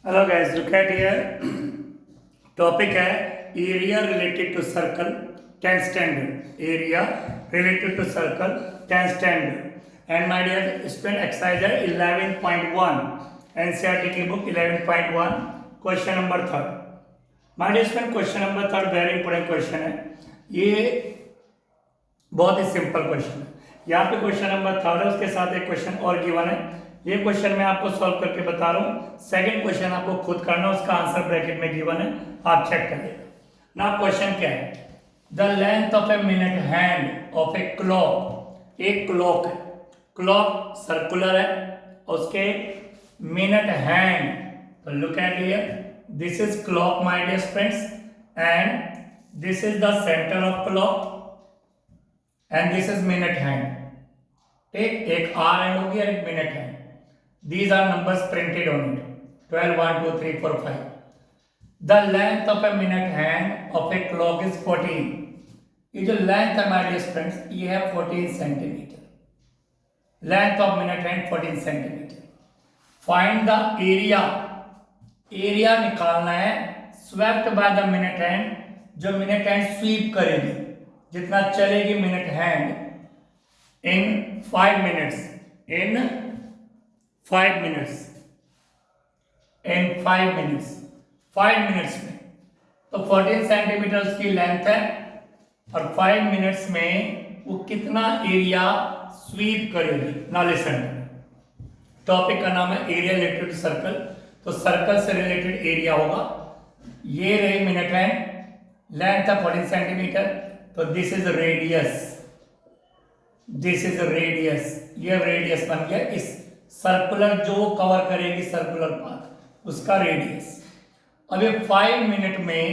Hello guys, look at here. Topic है area related to circle 10th standard. Area related to circle 10th standard. And my dear student, exercise है 11.1 NCERT की book 11.1 question number 3। My dear student, question number 3 very important question है। ये बहुत ही simple question है। यहाँ पे question number 3 है, उसके साथ एक क्वेश्चन और गिवन है। ये क्वेश्चन मैं आपको सॉल्व करके बता रहा हूँ। सेकंड क्वेश्चन आपको खुद करना, उसका आंसर ब्रैकेट में गिवन है, आप चेक कर लेना। ना क्वेश्चन क्या है? The length of a minute hand of a clock. एक क्लॉक है, क्लॉक सर्कुलर है, उसके मिनट हैंड। तो look at here, this is clock my dear friends, and this is the centre of clock and this is minute hand. ठीक, एक hour hand होगी और एक minute hand. These are numbers printed on it. 12, 1, 2, 3, 4, 5. The length of a minute hand of a clock is 14. ये जो length है my dear friends, ये है 14 centimetre. Length of minute hand 14 centimetre. Find the area. Area निकालना है swept by the minute hand, जो minute hand SVEEP करेगी, जितना चलेगी minute hand in 5 minutes. In 5 minutes. In 5 minutes, 5 minutes में। तो 14 सेंटीमीटर उसकी लेंथ है, और 5 मिनट्स में वो कितना एरिया स्वीप करेगी। ना लिसन, टॉपिक का नाम है एरिया रिलेटेड टू सर्कल। तो सर्कल से रिलेटेड एरिया होगा। ये रही मिनट हैंड, लेंथ है 14 सेंटीमीटर। तो this is radius, this is radius. ये रेडियस बन गया इस सर्कुलर जो कवर करेगी सर्कुलर पाथ, उसका रेडियस। अब ये 5 मिनट में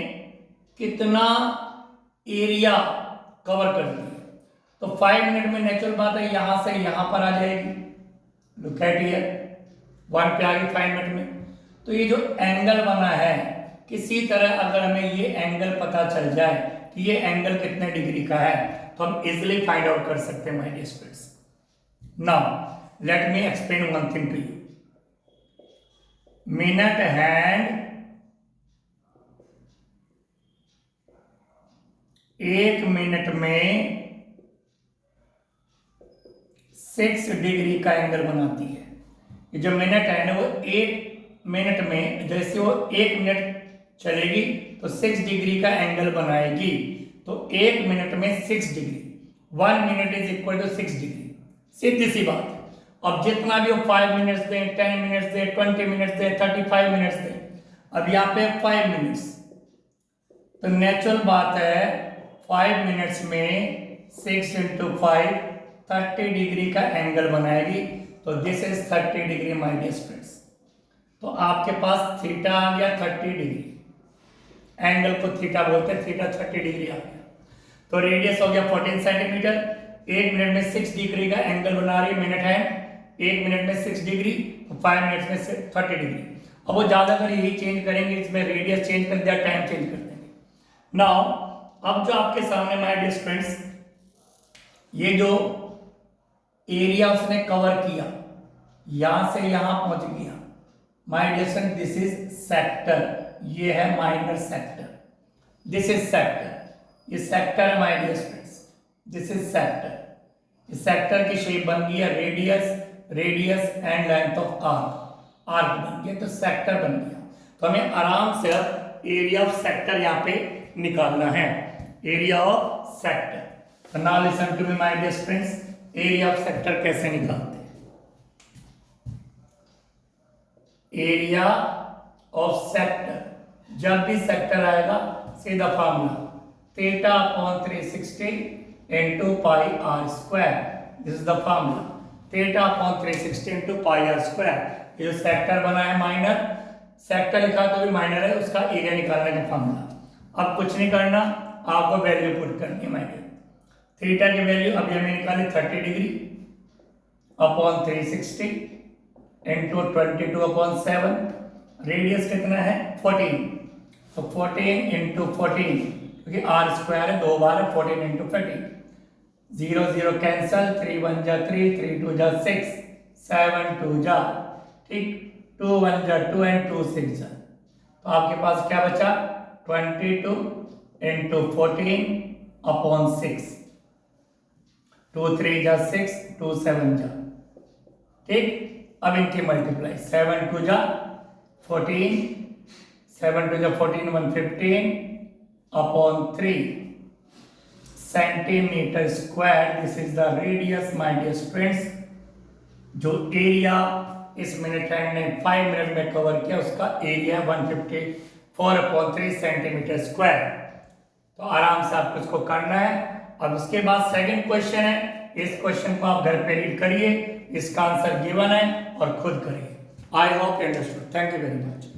कितना एरिया कवर करती है? तो 5 मिनट में नेचुरल बात है यहां से यहां पर आ जाएगी। लुक एट हियर, 1 पे आ गई 5 मिनट में। तो ये जो एंगल बना है, किसी तरह अगर हमें ये एंगल पता चल जाए कि ये एंगल कितने डिग्री का है, तो हम इजिली फाइंड आउट कर सकते हैं my dear students. Now let me explain one thing to you. Minute hand एक मिनट में 6 डिग्री का एंगल बनाती है। ये जो मिनट हैंड है वो 1 मिनट में, जैसे वो 1 मिनट चलेगी तो 6 डिग्री का एंगल बनाएगी। तो 1 मिनट में 6 degree, 1 minute is equal to 6 degree. सीधी सी बात है। अब जितना भी वो 5 मिनट्स दे, 10 मिनट्स दे, 20 मिनट्स दे, 35 मिनट्स दे, अब यहाँ पे 5 मिनट्स, तो नेचुरल बात है 5 मिनट्स में 6 इंटू 5 30 डिग्री का एंगल बनाएगी। तो this is 30 degree my dear friends. तो आपके पास थीटा आ गया 30 डिग्री, एंगल को थीटा बोलते हैं, थीटा 30 डिग्री आ गया। तो रेडियस हो गया 14 सेंटीमीटर। 1 मिनट में 6 डिग्री का एंगल बना रही है मिनट हैंड, 1 मिनट में 6 डिग्री, तो 5 मिनट्स में 30 डिग्री। अब वो ज्यादातर यही चेंज करेंगे, इसमें रेडियस चेंज कर दिया, टाइम चेंज कर देंगे। नाउ अब जो आपके सामने माय डियर फ्रेंड्स, ये जो एरिया उसने कवर किया, यहां से यहां पहुंच गया my dear friends, this is sector. ये है minor sector, this is sector. ये सेक्टर है my dear friends, this is sector. इस सेक्टर की शेप बन गई है radius, radius and length of arc, arc बन गया, तो सेक्टर बन गया। तो हमें आराम से एरिया ऑफ सेक्टर यहाँ पे निकालना है, एरिया ऑफ सेक्टर। तो now listen to me my dear friends, area of sector कैसे निकालते हैं? एरिया ऑफ सेक्टर, जब भी सेक्टर आएगा सीधा formula theta upon 360 into pi r square. This is the formula. Theta upon 360 into pi r square. ये जो sector बना है माइनर, सेक्टर लिखा तो भी माइनर है, उसका एरिया निकालने का फॉर्मूला। अब कुछ नहीं करना, आपको वैल्यू पुट करनी है माइनर। थीटा की वैल्यू अभी हमें निकाली 30 degree upon 360 into 22 upon 7। Radius कितना है 14, तो 14 इंटू 14, क्योंकि आर स्क्वायर है, 2 बार है, 14 इंटू 30। 0 0 कैंसल, 3 1 जा 3, 3 2 जा 6, 7 2 जा, ठीक, 2 1 जा 2 एंड 2 6 जा, तो आपके पास क्या बचा 22 इंटू 14 अपॉन 6, 2 3 जा 6, 2 7 जा, ठीक। अब इनकी मल्टीप्लाई 7 2 जा 14, 7 2 जा 14 115 upon 3 centimetre square. This is the radius my dear students. जो एरिया इस मिनट हैंड ने 5 मिनट में कवर किया उसका एरिया 154/3 सेंटीमीटर स्क्वायर। तो आराम से आपको इसको करना है। अब उसके बाद सेकंड क्वेश्चन है, इस क्वेश्चन को आप घर पे रीड करिए, इसका आंसर गिवन है और खुद करिए। I hope you understood. Thank you very much.